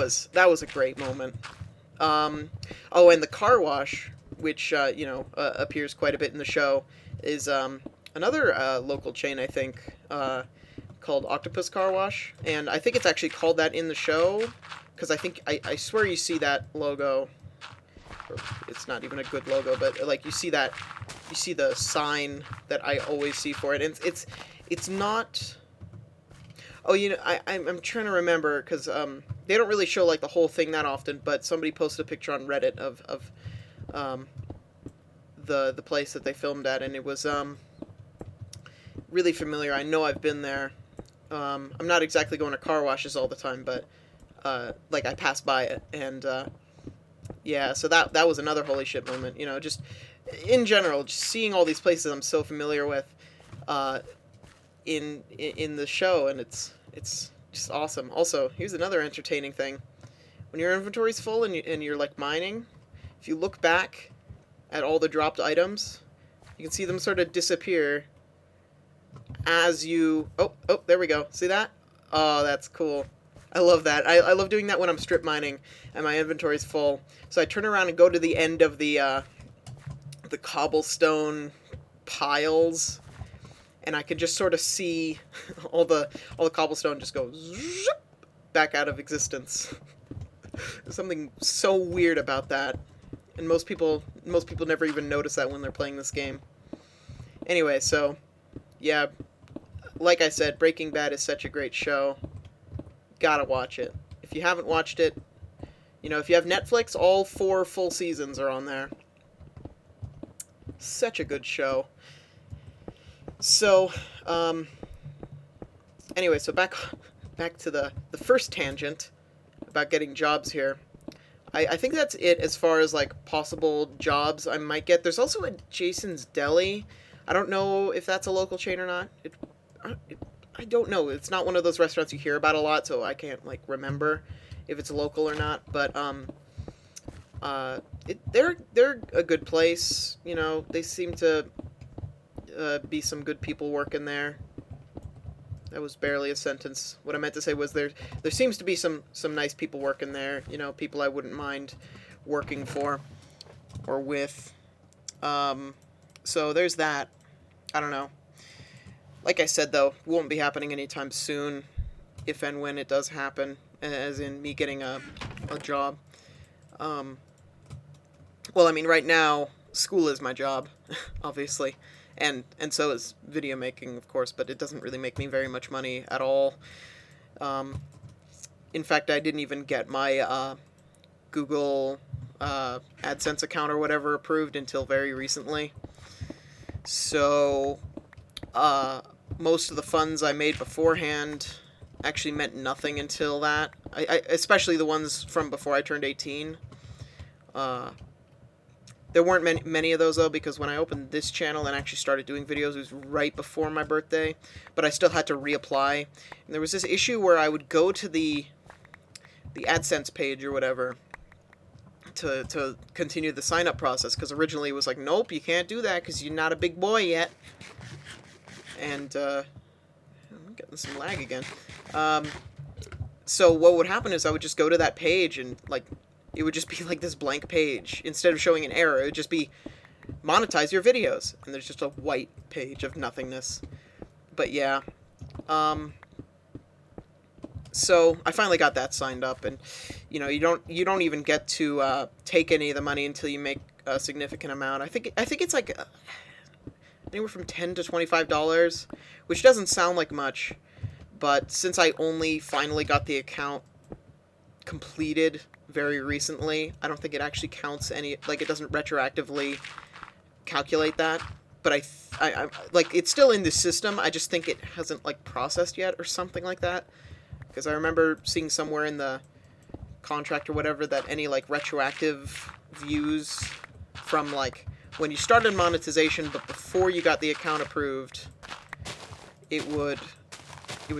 was a great moment. Oh, and the car wash, which appears quite a bit in the show, is another local chain, I think, called Octopus Car Wash, and I think it's actually called that in the show because I swear you see that logo. Or it's not even a good logo, but like you see the sign that I always see for it, and it's not. Oh, I'm trying to remember because they don't really show like the whole thing that often, but somebody posted a picture on Reddit of um, the place that they filmed at, and it was really familiar. I know I've been there. I'm not exactly going to car washes all the time, but like I pass by it, and yeah, so that was another holy shit moment. Just in general, just seeing all these places I'm so familiar with in the show, and it's just awesome. Also, here's another entertaining thing: when your inventory's full and you're like mining, if you look back at all the dropped items, you can see them sort of disappear as you... Oh, there we go. See that? Oh, that's cool. I love that. I love doing that when I'm strip mining and my inventory's full. So I turn around and go to the end of the cobblestone piles, and I can just sort of see all the cobblestone just go zoop back out of existence. There's something so weird about that, and most people never even notice that when they're playing this game. Anyway, so yeah, like I said, Breaking Bad is such a great show. Gotta watch it. If you haven't watched it, if you have Netflix, all 4 full seasons are on there. Such a good show. So, anyway, so back to the first tangent about getting jobs here. I think that's it as far as like possible jobs I might get. There's also a Jason's Deli. I don't know if that's a local chain or not. I don't know. It's not one of those restaurants you hear about a lot, so I can't like remember if it's local or not. But they're a good place. They seem to be some good people working there. That was barely a sentence. What I meant to say was there seems to be some nice people working there. People I wouldn't mind working for or with. So there's that. I don't know. Like I said, though, it won't be happening anytime soon, if and when it does happen, as in me getting a job. Well, I mean, right now, school is my job, obviously, and so is video making, of course, but it doesn't really make me very much money at all. In fact, I didn't even get my Google AdSense account or whatever approved until very recently. So, most of the funds I made beforehand actually meant nothing until that. I especially the ones from before I turned 18. There weren't many of those, though, because when I opened this channel and actually started doing videos, it was right before my birthday, but I still had to reapply. And there was this issue where I would go to the AdSense page or whatever to continue the sign-up process, because originally it was like, nope, you can't do that because you're not a big boy yet. And, I'm getting some lag again. So what would happen is I would just go to that page and, like, it would just be like this blank page. Instead of showing an error, it would just be monetize your videos. And there's just a white page of nothingness. But yeah. So I finally got that signed up, and you don't even get to take any of the money until you make a significant amount. I think it's like anywhere from $10 to $25, which doesn't sound like much, but since I only finally got the account completed very recently, I don't think it actually counts any, like, it doesn't retroactively calculate that, but I like, it's still in the system, I just think it hasn't, like, processed yet or something like that, because I remember seeing somewhere in the contract or whatever that any, like, retroactive views from, like, when you started monetization but before you got the account approved, it would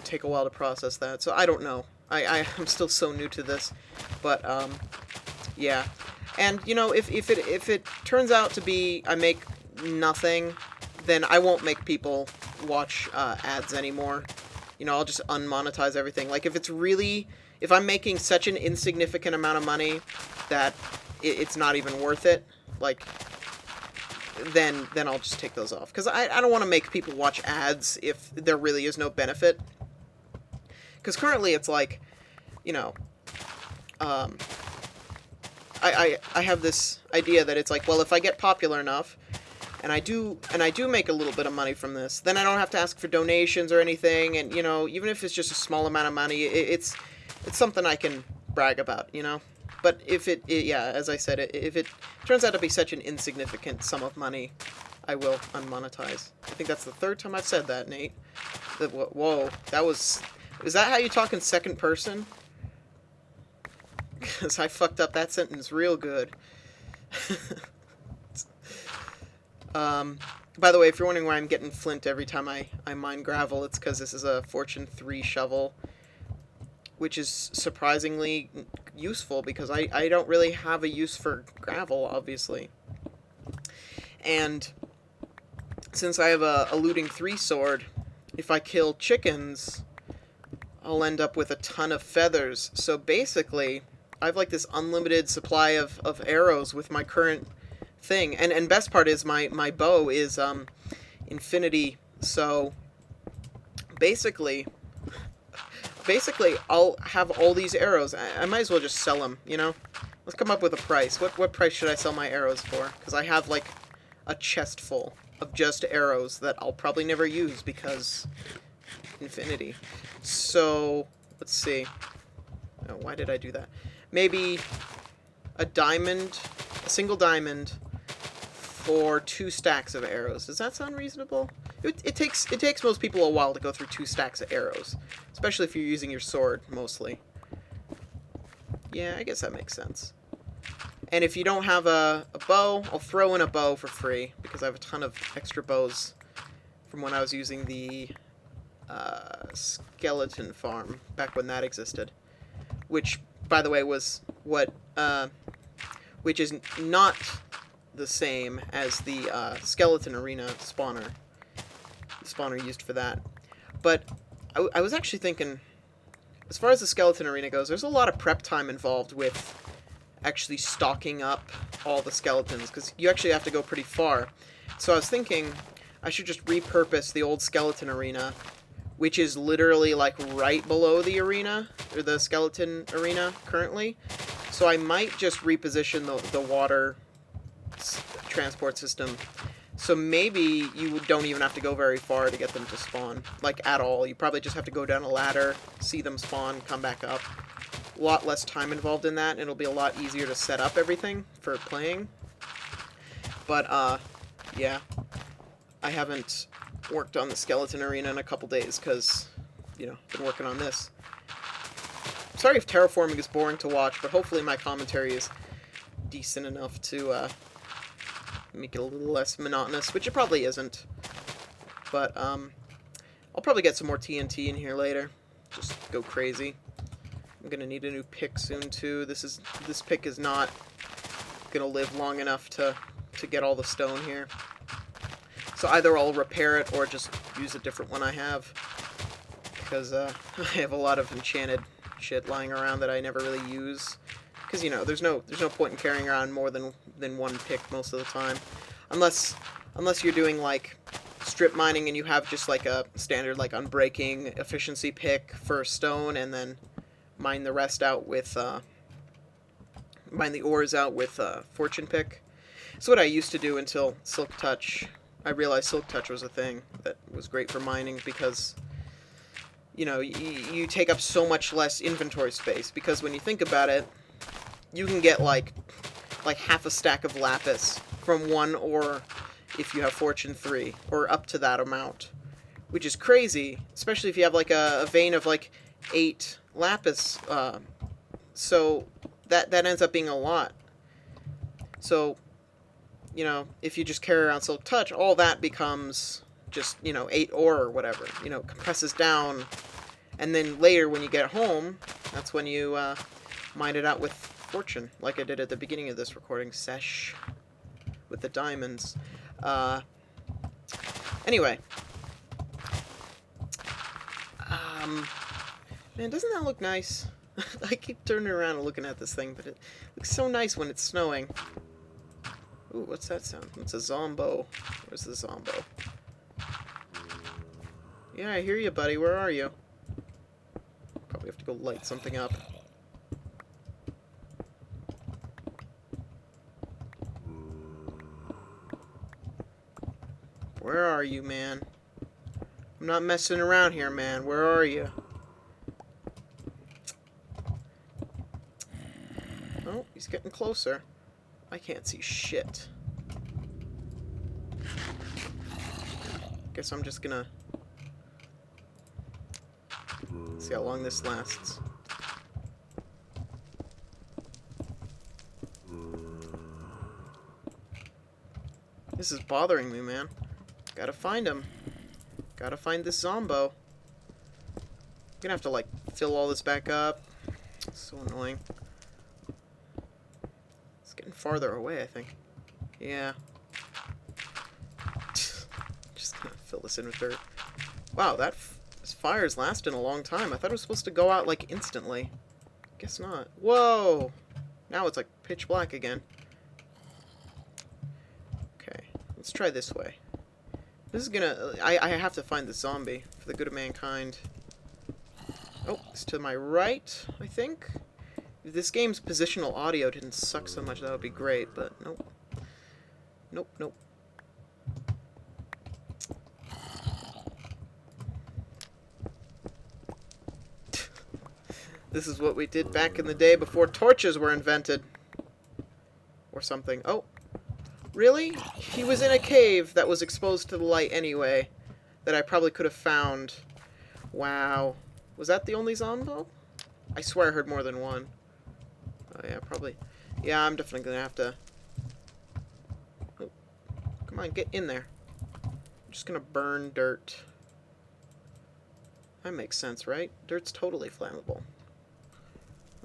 take a while to process that, so I don't know. I'm still so new to this, but, yeah. And, if it turns out to be I make nothing, then I won't make people watch ads anymore. I'll just unmonetize everything. Like, if if I'm making such an insignificant amount of money that it's not even worth it, like, then I'll just take those off. Because I don't want to make people watch ads if there really is no benefit. Because currently it's like, you know, I have this idea that it's like, well, if I get popular enough, and I do make a little bit of money from this, then I don't have to ask for donations or anything, and, you know, even if it's just a small amount of money, it's something I can brag about, you know? But if yeah, as I said, if it turns out to be such an insignificant sum of money, I will unmonetize. I think that's the third time I've said that, Nate. Whoa, is that how you talk in second person? Because I fucked up that sentence real good. By the way, if you're wondering why I'm getting flint every time I mine gravel, it's because this is a Fortune 3 shovel, which is surprisingly useful because I don't really have a use for gravel, obviously. And since I have a looting 3 sword, if I kill chickens, I'll end up with a ton of feathers. So basically, I have like this unlimited supply of arrows with my current thing. And best part is my bow is infinity. So basically I'll have all these arrows. I might as well just sell them, you know? Let's come up with a price. What price should I sell my arrows for? Because I have like a chest full of just arrows that I'll probably never use because infinity. So let's see. Oh, why did I do that? Maybe a single diamond for 2 stacks of arrows. Does that sound reasonable? It takes most people a while to go through 2 stacks of arrows, especially if you're using your sword mostly. Yeah, I guess that makes sense. And if you don't have a bow, I'll throw in a bow for free because I have a ton of extra bows from when I was using the skeleton farm back when that existed, which, by the way, was which is not the same as the skeleton arena spawner. The spawner used for that. But I was actually thinking, as far as the skeleton arena goes, there's a lot of prep time involved with actually stocking up all the skeletons, because you actually have to go pretty far. So I was thinking I should just repurpose the old skeleton arena, which is literally like right below the arena, or the skeleton arena currently. So I might just reposition the water transport system. So maybe you don't even have to go very far to get them to spawn, like at all. You probably just have to go down a ladder, see them spawn, come back up. A lot less time involved in that, and it'll be a lot easier to set up everything for playing. But, yeah. I haven't worked on the skeleton arena in a couple days, because, you know, been working on this. Sorry if terraforming is boring to watch, but hopefully my commentary is decent enough to, make it a little less monotonous, which it probably isn't. But, I'll probably get some more TNT in here later. Just go crazy. I'm gonna need a new pick soon too. This pick is not gonna live long enough to get all the stone here. So either I'll repair it or just use a different one I have, because I have a lot of enchanted shit lying around that I never really use. Because, you know, there's no point in carrying around more than one pick most of the time, unless you're doing like strip mining and you have just like a standard like unbreaking efficiency pick for stone, and then mine the rest out with mine the ores out with fortune pick. It's what I used to do until Silk Touch. I realized Silk Touch was a thing that was great for mining because, you know, you take up so much less inventory space, because when you think about it, you can get like half a stack of lapis from one ore if you have Fortune 3, or up to that amount, which is crazy, especially if you have like a vein of like 8 lapis, so that ends up being a lot. So, you know, if you just carry around Silk Touch, all that becomes just, you know, 8 ore or whatever, you know, compresses down, and then later when you get home, that's when you mine it out with Fortune, like I did at the beginning of this recording sesh with the diamonds. Anyway, man, doesn't that look nice? I keep turning around and looking at this thing, but it looks so nice when it's snowing. Ooh, what's that sound? It's a zombo. Where's the zombo? Yeah, I hear you, buddy. Where are you? Probably have to go light something up. Where are you, man? I'm not messing around here, man. Where are you? Oh, he's getting closer. I can't see shit. Guess I'm just gonna see how long this lasts. This is bothering me, man. Gotta find him. Gotta find this zombo. I'm gonna have to, like, fill all this back up. It's so annoying. It's getting farther away, I think. Yeah. Just gonna fill this in with dirt. Wow, this fire's lasting a long time. I thought it was supposed to go out, like, instantly. Guess not. Whoa! Now it's, like, pitch black again. Okay, let's try this way. This is gonna... I have to find the zombie for the good of mankind. Oh, it's to my right, I think. If this game's positional audio didn't suck so much, that would be great, but nope. Nope, nope. This is what we did back in the day before torches were invented. Or something. Oh. Really? He was in a cave that was exposed to the light anyway. That I probably could have found. Wow. Was that the only zombo? I swear I heard more than one. Oh yeah, probably. Yeah, I'm definitely gonna have to... Oh. Come on, get in there. I'm just gonna burn dirt. That makes sense, right? Dirt's totally flammable.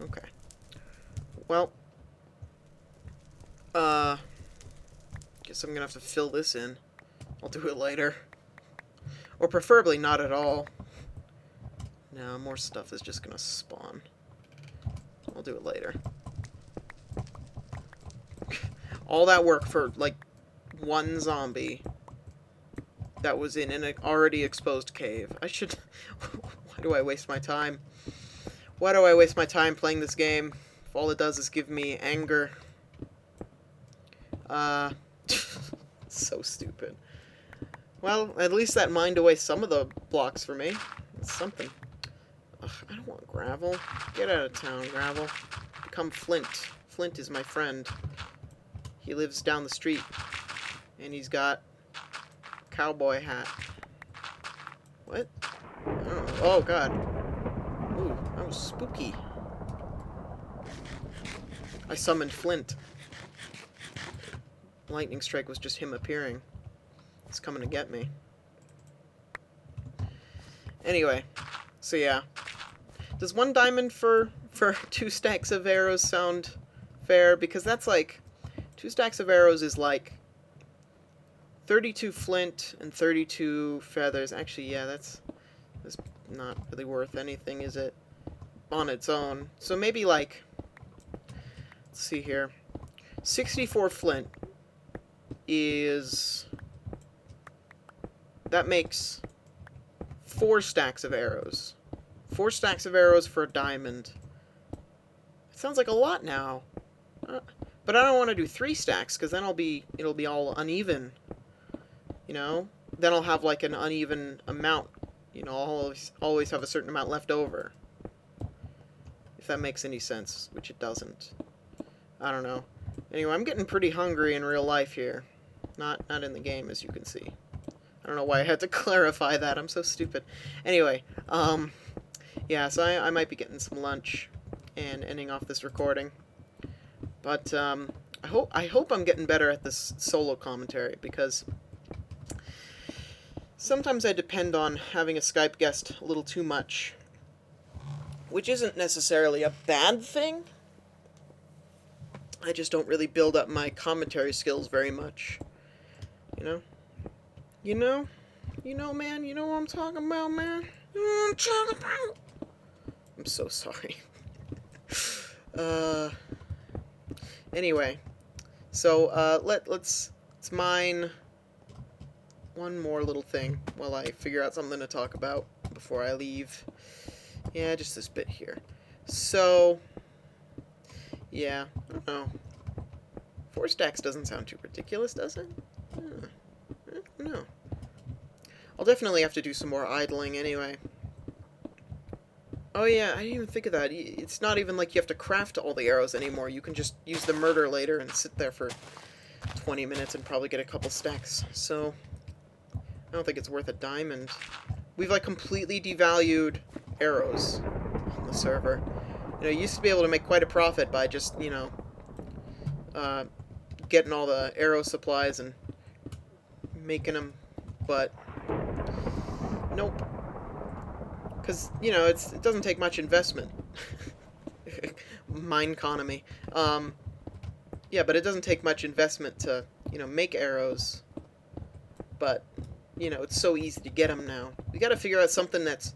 Okay. Well, guess I'm gonna have to fill this in. I'll do it later. Or preferably not at all. No, more stuff is just gonna spawn. I'll do it later. All that work for, like, one zombie that was in an already exposed cave. I should... Why do I waste my time? Why do I waste my time playing this game if all it does is give me anger? So stupid. Well, at least that mined away some of the blocks for me. It's something. Ugh, I don't want gravel. Get out of town, gravel. Become Flint. Flint is my friend. He lives down the street. And he's got a cowboy hat. What? I don't know. Oh, God. Ooh, that was spooky. I summoned Flint. Lightning strike was just him appearing. He's coming to get me. Anyway, so yeah. Does 1 diamond for 2 stacks of arrows sound fair? Because that's like... 2 stacks of arrows is like 32 flint and 32 feathers. Actually, yeah, that's not really worth anything, is it? On its own. So maybe like... Let's see here. 64 flint is... That makes 4 stacks of arrows. 4 stacks of arrows for a diamond. It sounds like a lot now. But I don't want to do 3 stacks, because then it'll be all uneven. You know? Then I'll have like an uneven amount. You know, I'll always have a certain amount left over. If that makes any sense, which it doesn't. I don't know. Anyway, I'm getting pretty hungry in real life here. Not in the game, as you can see. I don't know why I had to clarify that. I'm so stupid. Anyway, yeah, so I might be getting some lunch and ending off this recording. But I hope I'm getting better at this solo commentary, because sometimes I depend on having a Skype guest a little too much, which isn't necessarily a bad thing. I just don't really build up my commentary skills very much. You know? You know? You know, man? You know what I'm talking about, man? You know what I'm talking about? I'm so sorry. uh, anyway, so let's mine one more little thing while I figure out something to talk about before I leave. Yeah, just this bit here. So, yeah, I don't know. 4 stacks doesn't sound too ridiculous, does it? No. I'll definitely have to do some more idling anyway. Oh yeah, I didn't even think of that. It's not even like you have to craft all the arrows anymore. You can just use the murder later and sit there for 20 minutes and probably get a couple stacks. So, I don't think it's worth a diamond. We've like completely devalued arrows on the server. You know, you used to be able to make quite a profit by just, you know, getting all the arrow supplies and making them, but nope. Because, you know, it doesn't take much investment. Mine economy. Yeah, but it doesn't take much investment to, you know, make arrows. But, you know, it's so easy to get them now. We gotta figure out something that's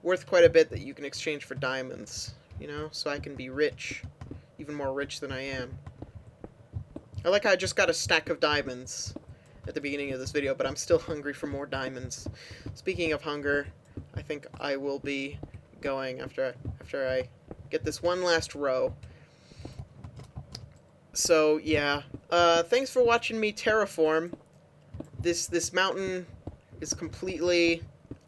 worth quite a bit that you can exchange for diamonds, you know, so I can be rich. Even more rich than I am. I like how I just got a stack of diamonds at the beginning of this video, but I'm still hungry for more diamonds. Speaking of hunger, I think I will be going after I get this one last row. So, yeah. Thanks for watching me terraform. This mountain is completely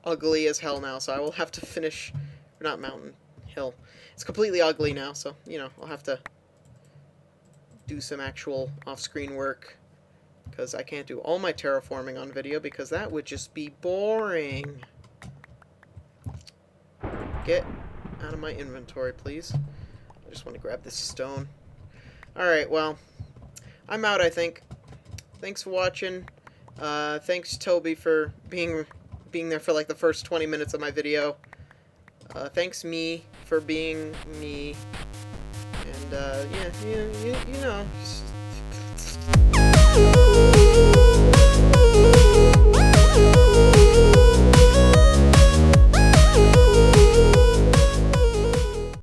ugly as hell now, so I will have to finish... Not mountain, hill. It's completely ugly now, so, you know, I'll have to do some actual off-screen work, because I can't do all my terraforming on video, because that would just be boring. Get out of my inventory, please. I just want to grab this stone. Alright, well, I'm out, I think. Thanks for watching. Thanks, Toby, for being there for, like, the first 20 minutes of my video. Thanks, me, for being me. And, yeah, you know, just